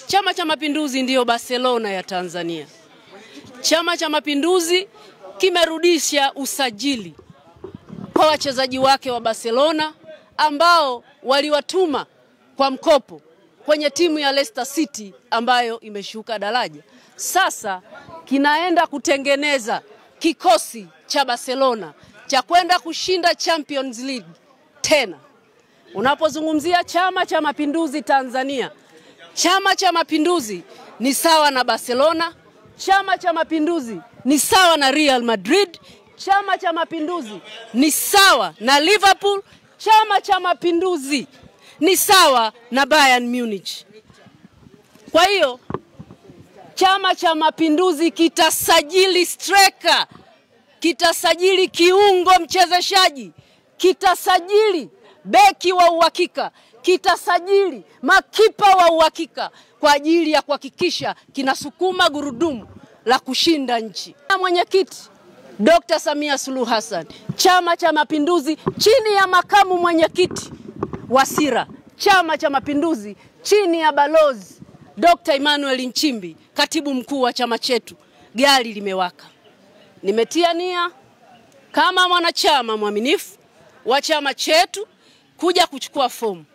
Chama cha Mapinduzi ndiyo Barcelona ya Tanzania. Chama cha Mapinduzi kimerudisha usajili kwa wachezaji wake wa Barcelona ambao waliwatuma kwa mkopo kwenye timu ya Leicester City ambayo imeshuka daraja. Sasa kinaenda kutengeneza kikosi cha Barcelona cha kwenda kushinda Champions League tena. Unapozungumzia Chama cha Mapinduzi Tanzania, Chama cha Mapinduzi ni sawa na Barcelona, Chama cha Mapinduzi ni sawa na Real Madrid, Chama cha Mapinduzi ni sawa na Liverpool, Chama cha Mapinduzi ni sawa na Bayern Munich. Kwa hiyo Chama cha Mapinduzi kitasajili striker, kitasajili kiungo mchezeshaji, kitasajili beki wa uhakika, kitasajili makipa wa uhakika kwa ajili ya kuhakikisha kinasukuma gurudumu la kushinda nchi. Mwenyekiti Dr. Samia Suluhu Hassan, Chama cha Mapinduzi chini ya makamu mwenyekiti Wasira, Chama cha Mapinduzi chini ya Balozi Dr. Emmanuel Nchimbi, katibu mkuu wa chama chetu, gari limewaka. Nimetia nia kama mwanachama mwaminifu wa chama chetu kuja kuchukua fomu.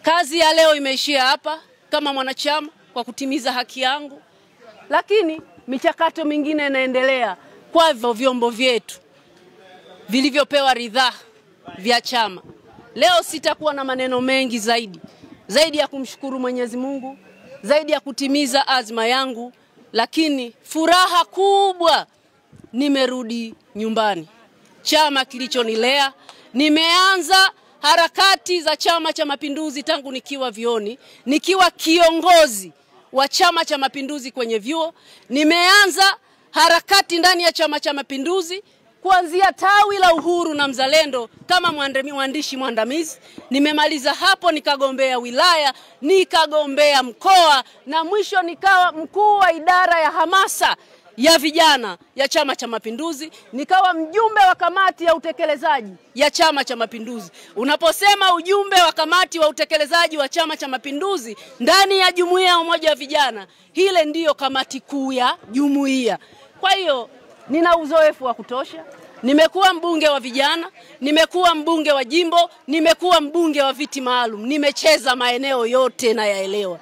Kazi ya leo imeishia hapa kama mwanachama kwa kutimiza haki yangu, lakini michakato mingine inaendelea kwa vyombo vyetu vilivyopewa ridhaa vya chama. Leo sitakuwa na maneno mengi zaidi ya kumshukuru Mwenyezi Mungu, zaidi ya kutimiza azma yangu, lakini furaha kubwa, nimerudi nyumbani. Chama kilichonilea, nimeanza harakati za Chama cha Mapinduzi tangu nikiwa vioni, nikiwa kiongozi wa Chama cha Mapinduzi kwenye vyuo. Nimeanza harakati ndani ya Chama cha Mapinduzi kuanzia tawi la Uhuru na Mzalendo kama mwandishi mwandamizi. Nimemaliza hapo nikagombea wilaya, nikagombea mkoa, na mwisho nikawa mkuu wa idara ya hamasa ya vijana ya Chama cha Mapinduzi, nikawa mjumbe wa kamati ya utekelezaji ya Chama cha Mapinduzi. Unaposema ujumbe wa kamati wa utekelezaji wa Chama cha Mapinduzi ndani ya jumuiya ya umoja wa vijana, hile ndiyo kamati kuu ya jumuiya. Kwa hiyo nina uzoefu wa kutosha. Nimekuwa mbunge wa vijana, nimekuwa mbunge wa jimbo, nimekuwa mbunge wa viti maalum, nimecheza maeneo yote na yaelewa.